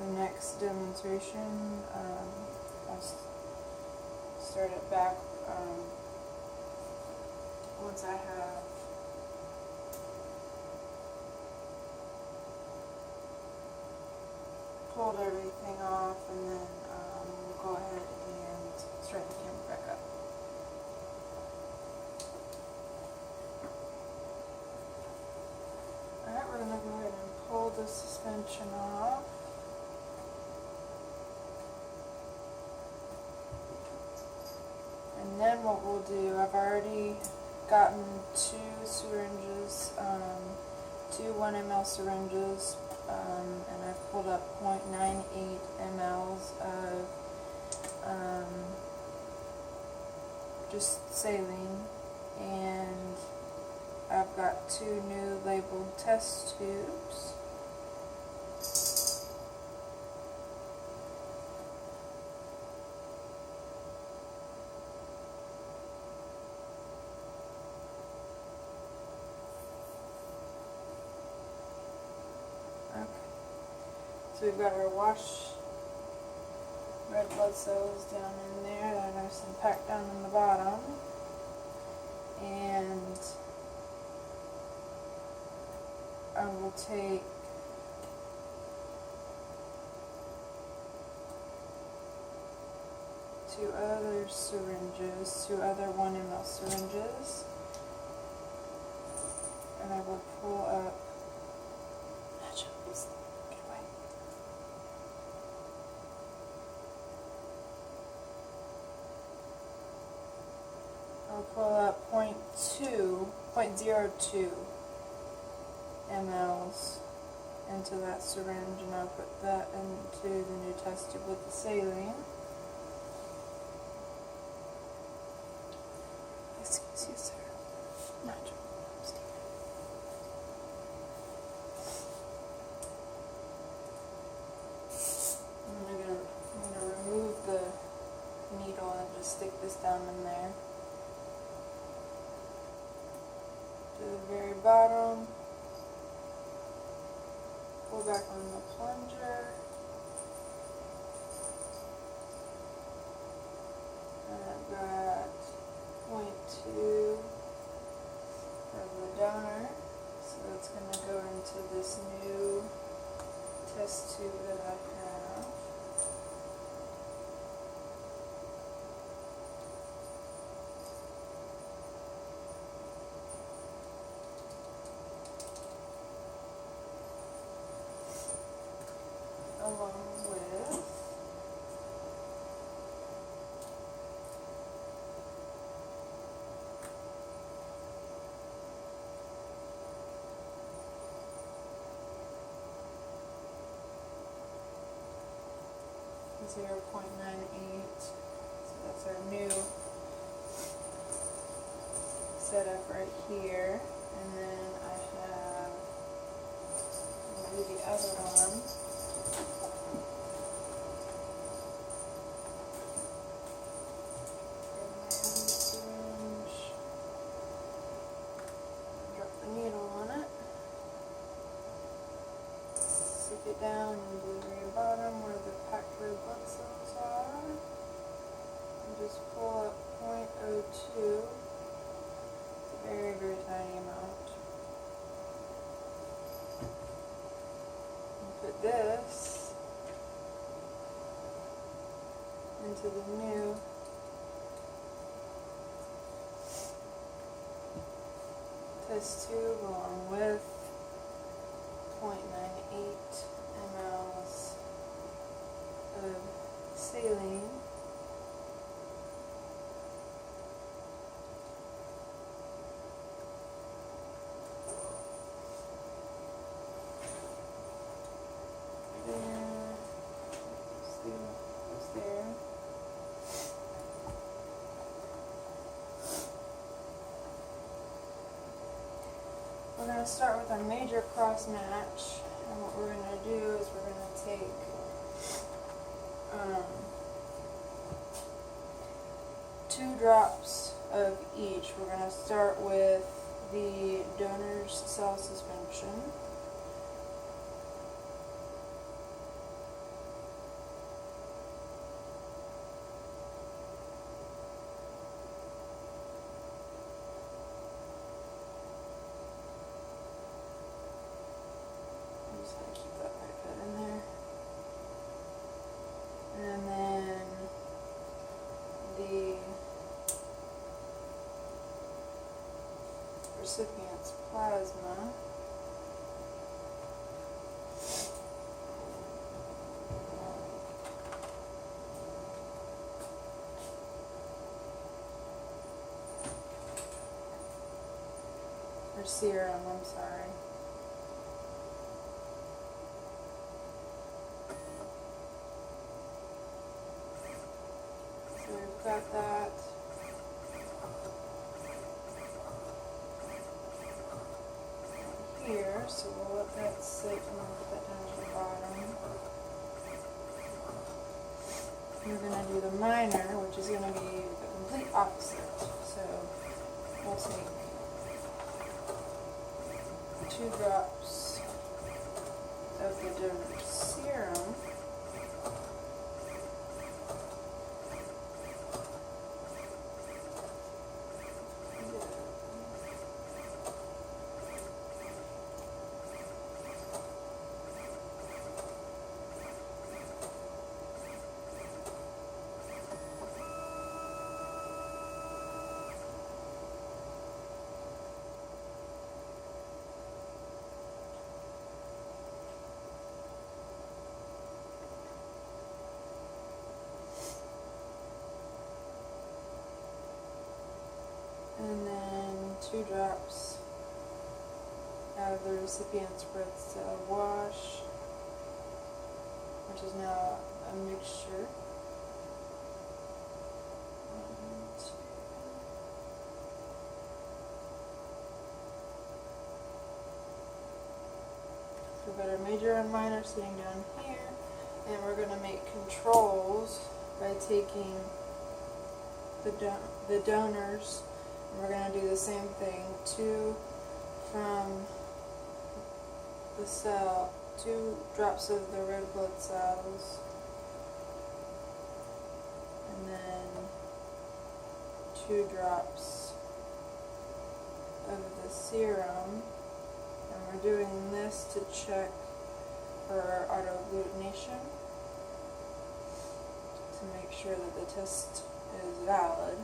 the next demonstration. I'll start it back once I have pulled everything off, and then we'll go ahead and start the camera back up. Alright, we're going to go ahead and pull the suspension off. And then what we'll do, I've already gotten two syringes, two 1 ml syringes, and I've pulled up 0.98 mLs of just saline, and I've got two new labeled test tubes. Okay. So we've got our wash red blood cells down in there that are nice and packed down in the bottom. And I will take two other syringes, two other 1 ml syringes, and I will pull up. Get away. I'll pull up 0.02 mLs into that syringe, and I'll put that into the new test tube with the saline. Excuse you, sir. Not your I'm gonna remove the needle and just stick this down in there. To the very bottom. Pull back on the plunger. And I've got 0.2 of the donor. So that's going to go into this new test tube that I have. Along with .98, so that's our new setup right here, and then I have, I'm going to do the other one. Needle on it. Stick it down into the very bottom where the packed red blood cells are. And just pull up 0.02. It's a very, very tiny amount. And put this into the new test tube along with 0.98 mLs of saline. we're gonna start with our major cross match, and what we're gonna do is we're gonna take, 2 drops of each. We're gonna start with the donor's cell suspension. I'm just gonna keep that right bit in there. And then the recipient's plasma. Or serum, I'm sorry. So we've got that. Here, so we'll let that sit and we'll put that down to the bottom. We're going to do the minor, which is going to be the complete opposite. So we'll take 2 drops of the donor's serum. And then 2 drops of the recipient's red cell wash, which is now a mixture. 1, 2. So we've got our major and minor sitting down here, and we're going to make controls by taking the donors. And we're going to do the same thing, 2 from the cell, 2 drops of the red blood cells, and then 2 drops of the serum. And we're doing this to check for autoagglutination, to make sure that the test is valid.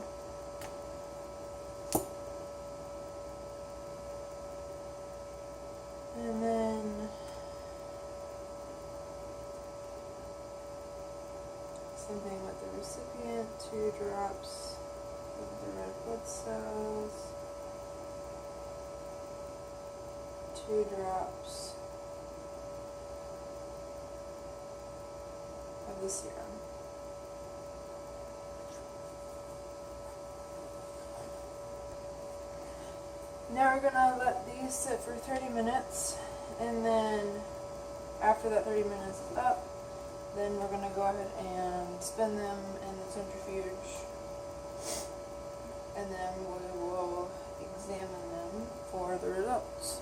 And then same thing with the recipient, 2 drops of the red blood cells, 2 drops of the serum. Now we're gonna let these sit for 30 minutes, and then after that 30 minutes is up, then we're gonna go ahead and spin them in the centrifuge, and then we will examine them for the results.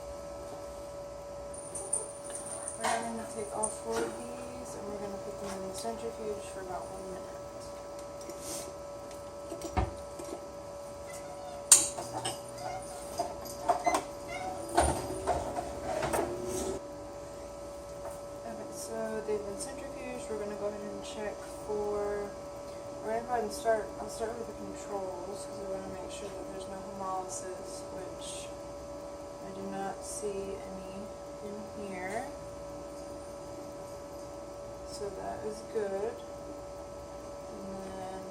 We're gonna take all 4 of these, and we're gonna put them in the centrifuge for about 1 minute. They've been centrifuged. We're going to go ahead and check for, we're going to go ahead and I'll start with the controls, because we want to make sure that there's no hemolysis, which I do not see any in here. So that is good. And then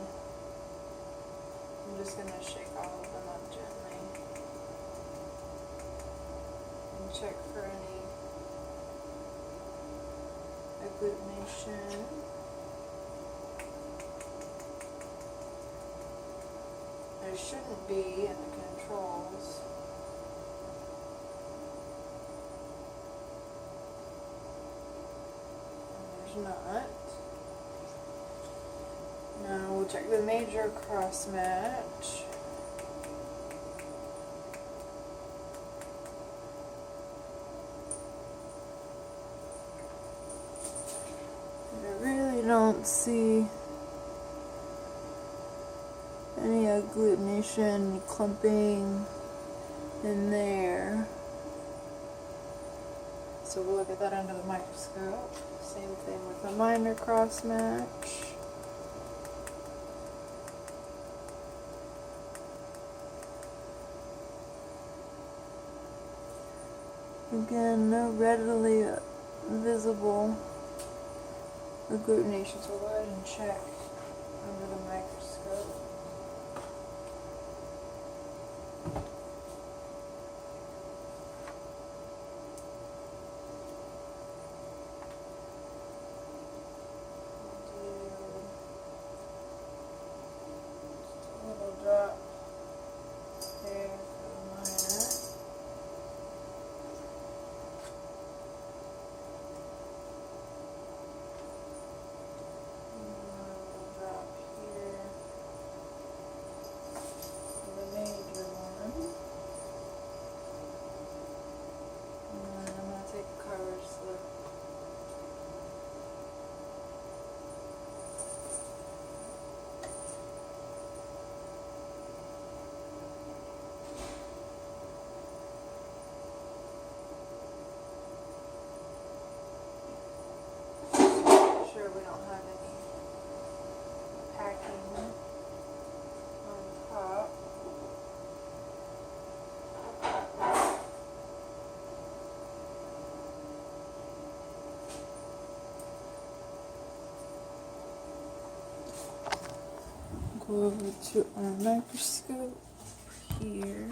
I'm just going to shake all of them up gently and check for any agglutination. There shouldn't be in the controls. there's not. Now we'll check the major cross match. I really don't see any agglutination, clumping in there. So we'll look at that under the microscope. Same thing with the minor cross match. Again, no readily visible agglutination, so we'll go ahead and check under the microscope. Do a little drop there for the minor. Drop here for the major one. And then I'm going to take a cover slip. Make sure we don't have any packing on top. Go over to our microscope here.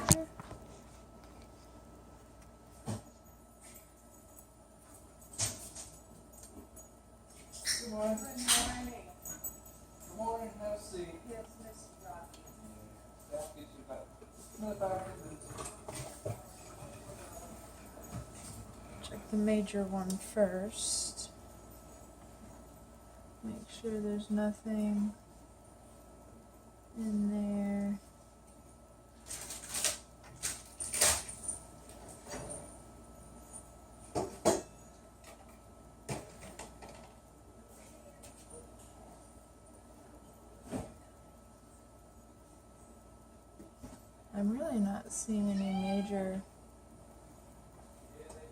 Good morning. Good morning, have a seat. Yes, Miss Rocky. That'll get you back. No, back. Check the major one first. Make sure there's nothing in there. I'm really not seeing any major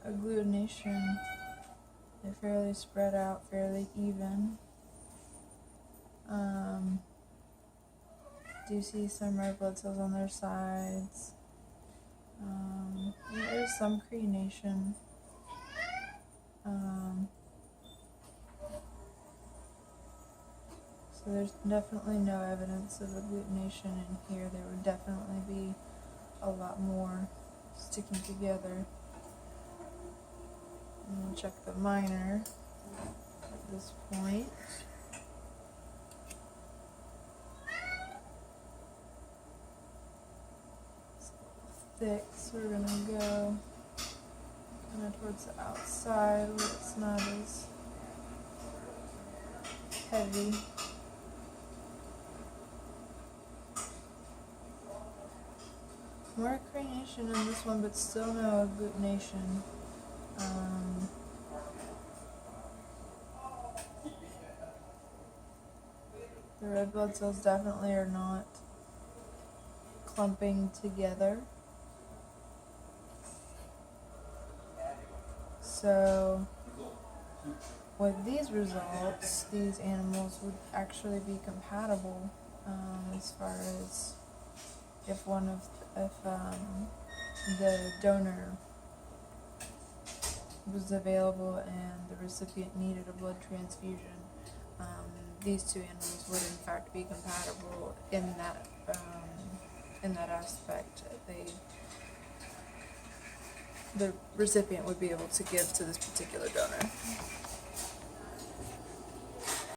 agglutination. They're fairly spread out, fairly even. Do see some red blood cells on their sides. There is some crenation. So there's definitely no evidence of agglutination in here. There would definitely be a lot more sticking together. And we'll check the minor at this point. It's a little thick, so we're gonna go kind of towards the outside where it's not as heavy. More crenation in this one, but still no agglutination. The red blood cells definitely are not clumping together. So with these results, these animals would actually be compatible as far as if the donor was available and the recipient needed a blood transfusion. These two animals would in fact be compatible in that aspect. The recipient would be able to give to this particular donor.